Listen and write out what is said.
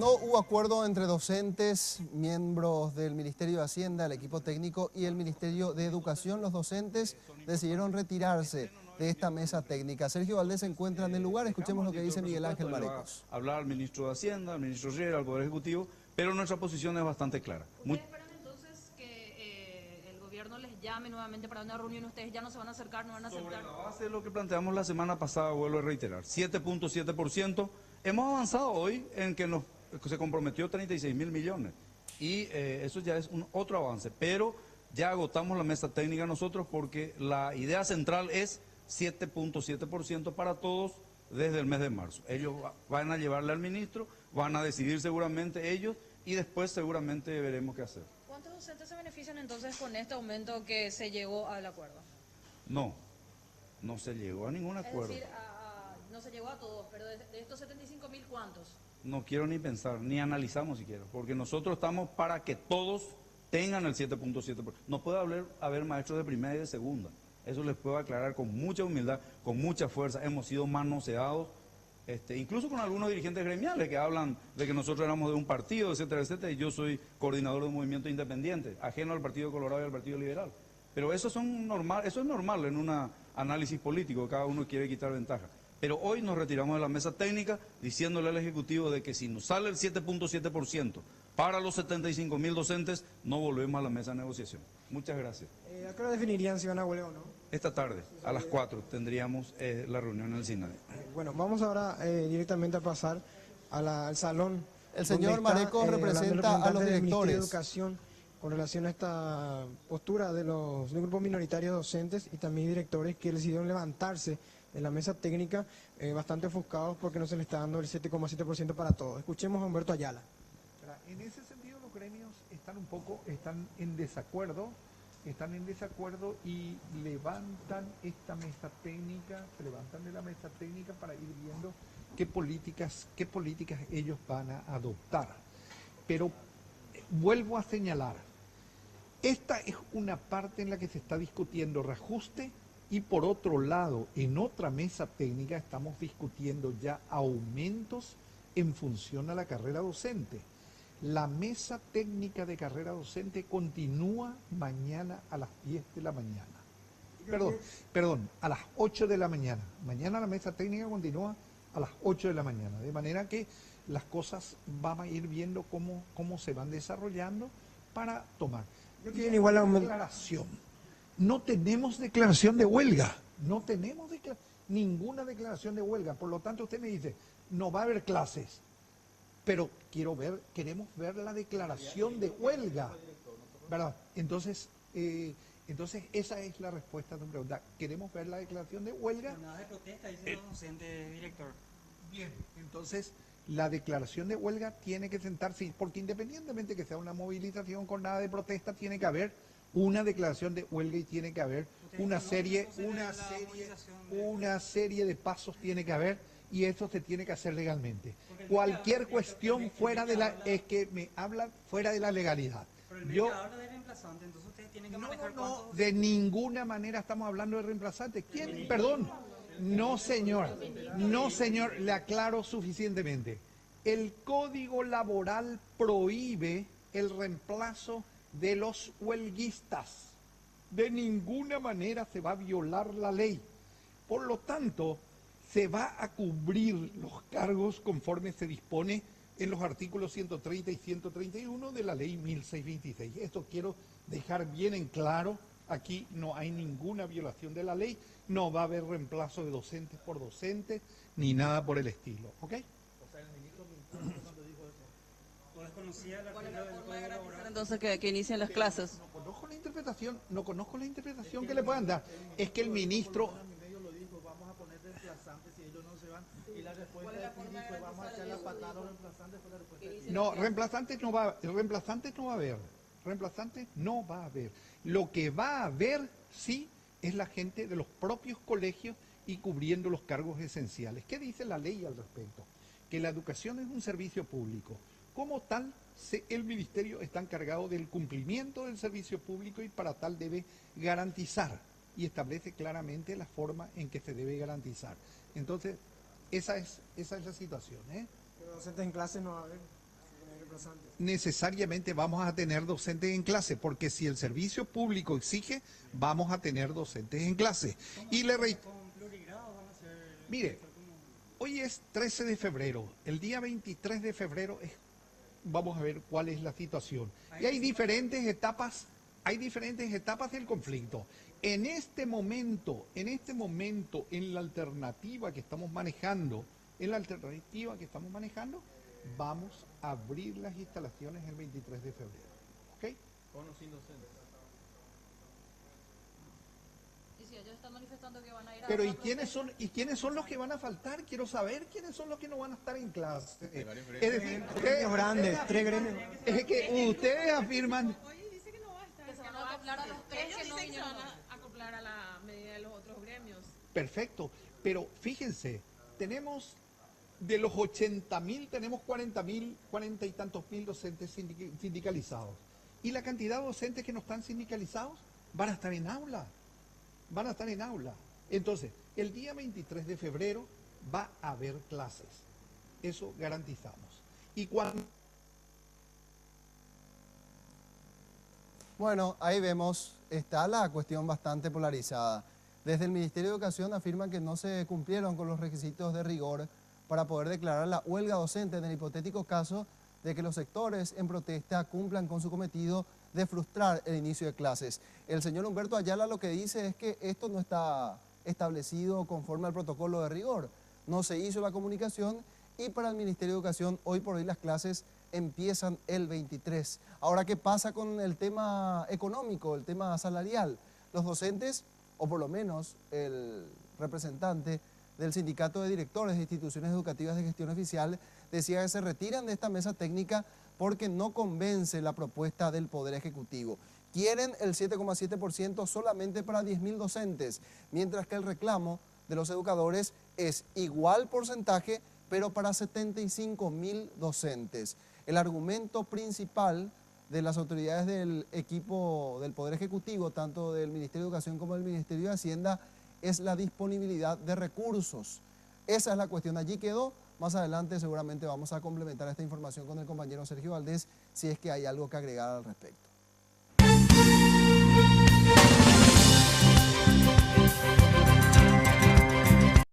sábado hubo acuerdo entre docentes, miembros del Ministerio de Hacienda, el equipo técnico y el Ministerio de Educación. Los docentes decidieron retirarse de esta mesa técnica. Sergio Valdés se encuentra en el lugar. Escuchemos lo que dice Miguel Ángel Marecos. Hablar al ministro de Hacienda, al ministro Riera, al Poder Ejecutivo, pero nuestra posición es bastante clara. ¿Ustedes esperan entonces que el gobierno les llame nuevamente para una reunión? ¿Ustedes ya no se van a acercar, no van a aceptar? Sobre la base de lo que planteamos la semana pasada, vuelvo a reiterar, 7.7%. Hemos avanzado hoy en que se comprometió 36.000 millones y eso ya es otro avance, pero ya agotamos la mesa técnica nosotros porque la idea central es 7.7% para todos desde el mes de marzo. Ellos van a llevarle al ministro, van a decidir seguramente ellos y después seguramente veremos qué hacer. ¿Cuántos docentes se benefician entonces con este aumento que se llegó al acuerdo? No se llegó a ningún acuerdo. Es decir, no se llegó a todos, pero de estos 75.000, ¿cuántos? No quiero ni pensar, ni analizamos siquiera, porque nosotros estamos para que todos tengan el 7.7%. No puede haber maestros de primera y de segunda. Eso les puedo aclarar con mucha humildad, con mucha fuerza. Hemos sido manoseados, incluso con algunos dirigentes gremiales que hablan de que nosotros éramos de un partido, etcétera, etcétera, y yo soy coordinador de un movimiento independiente, ajeno al Partido Colorado y al Partido Liberal. Pero eso es normal en un análisis político, cada uno quiere quitar ventaja. Pero hoy nos retiramos de la mesa técnica diciéndole al Ejecutivo de que si nos sale el 7.7% para los 75.000 docentes, no volvemos a la mesa de negociación. Muchas gracias. ¿A qué hora definirían si van a huelga o no? Esta tarde, a las 4, tendríamos la reunión en el SINADE. Bueno, vamos ahora directamente a pasar al salón. El señor Marecos representa a los directores. De Educación con relación a esta postura de los grupos minoritarios docentes y también directores que decidieron levantarse de la mesa técnica bastante ofuscados porque no se le está dando el 7,7% para todos. Escuchemos a Humberto Ayala. En ese sentido los gremios están en desacuerdo y levantan esta mesa técnica, se levantan de la mesa técnica para ir viendo qué políticas ellos van a adoptar. Pero vuelvo a señalar, esta es una parte en la que se está discutiendo reajuste y por otro lado, en otra mesa técnica estamos discutiendo ya aumentos en función a la carrera docente. La mesa técnica de carrera docente continúa mañana a las 10 de la mañana. Perdón, a las 8 de la mañana. Mañana la mesa técnica continúa a las 8 de la mañana. De manera que las cosas van a ir viendo cómo se van desarrollando para tomar. Declaración. No tenemos declaración de huelga. No tenemos ninguna declaración de huelga. Por lo tanto, usted me dice, no va a haber clases. Pero queremos ver la declaración de huelga, ¿verdad? Entonces esa es la respuesta a tu pregunta. Queremos ver la declaración de huelga. Nada de protesta, dice el docente director. Bien, entonces la declaración de huelga tiene que sentarse, porque independientemente que sea una movilización con nada de protesta, tiene que haber una declaración de huelga y tiene que haber una serie de pasos tiene que haber. Y eso se tiene que hacer legalmente. Cualquier cuestión fuera de la legalidad. Pero el mercado de reemplazante, entonces ustedes tienen que manejar No, de ninguna manera estamos hablando de reemplazante. ¿Quién? Perdón. No, señor, le aclaro suficientemente. El Código Laboral prohíbe el reemplazo de los huelguistas. De ninguna manera se va a violar la ley. Por lo tanto, se va a cubrir los cargos conforme se dispone en los artículos 130 y 131 de la ley 1626. Esto quiero dejar bien en claro. Aquí no hay ninguna violación de la ley, no va a haber reemplazo de docentes por docentes, ni nada por el estilo. ¿Ok? O sea, el ministro cuando dijo eso, ¿no desconocía el artículo del Código Laboral? Entonces que inicien las clases. No conozco la interpretación que le puedan dar. Es que el ministro... Y la respuesta de Piri fue vamos a echar la patada a los reemplazantes, fue la respuesta de Piri. No, reemplazantes no va a haber. Lo que va a haber, sí, es la gente de los propios colegios y cubriendo los cargos esenciales. ¿Qué dice la ley al respecto? Que la educación es un servicio público. Como tal, el ministerio está encargado del cumplimiento del servicio público y para tal debe garantizar y establece claramente la forma en que se debe garantizar. Entonces, esa es la situación, ¿eh? Pero docentes en clases no va a haber. necesariamente vamos a tener docentes en clase, porque si el servicio público exige, vamos a tener docentes en clase. Y le reitero, mire, hoy es 13 de febrero, el día 23 de febrero vamos a ver cuál es la situación. Y hay diferentes etapas del conflicto. En la alternativa que estamos manejando, vamos a abrir las instalaciones el 23 de febrero. ¿Ok? Con o sin docentes. Y si ellos están manifestando que van a ir a... Pero la ¿y quiénes protesta? son los que van a faltar? Quiero saber quiénes son los que no van a estar en clase. Es decir, Gremios grandes, 3 gremios. es que ustedes afirman, Que se van a acoplar a los tres que no vinieron. Acoplar a la medida de los otros gremios. perfecto, pero fíjense, tenemos de los 80.000, tenemos 40.000, 40 y tantos mil docentes sindicalizados. Y la cantidad de docentes que no están sindicalizados van a estar en aula. Entonces, el día 23 de febrero va a haber clases. Eso garantizamos. Y cuando... Bueno, ahí vemos, está la cuestión bastante polarizada. Desde el Ministerio de Educación afirman que no se cumplieron con los requisitos de rigor para poder declarar la huelga docente en el hipotético caso de que los sectores en protesta cumplan con su cometido de frustrar el inicio de clases. El señor Humberto Ayala lo que dice es que esto no está establecido conforme al protocolo de rigor. No se hizo la comunicación y para el Ministerio de Educación hoy por hoy las clases empiezan el 23. Ahora, ¿qué pasa con el tema económico, el tema salarial? Los docentes, o por lo menos el representante del Sindicato de Directores de Instituciones Educativas de Gestión Oficial, decía que se retiran de esta mesa técnica porque no convence la propuesta del Poder Ejecutivo. Quieren el 7,7% solamente para 10.000 docentes, mientras que el reclamo de los educadores es igual porcentaje, pero para 75.000 docentes. El argumento principal de las autoridades del equipo del Poder Ejecutivo, tanto del Ministerio de Educación como del Ministerio de Hacienda, es la disponibilidad de recursos. Esa es la cuestión. Allí quedó. Más adelante seguramente vamos a complementar esta información con el compañero Sergio Valdés, si es que hay algo que agregar al respecto.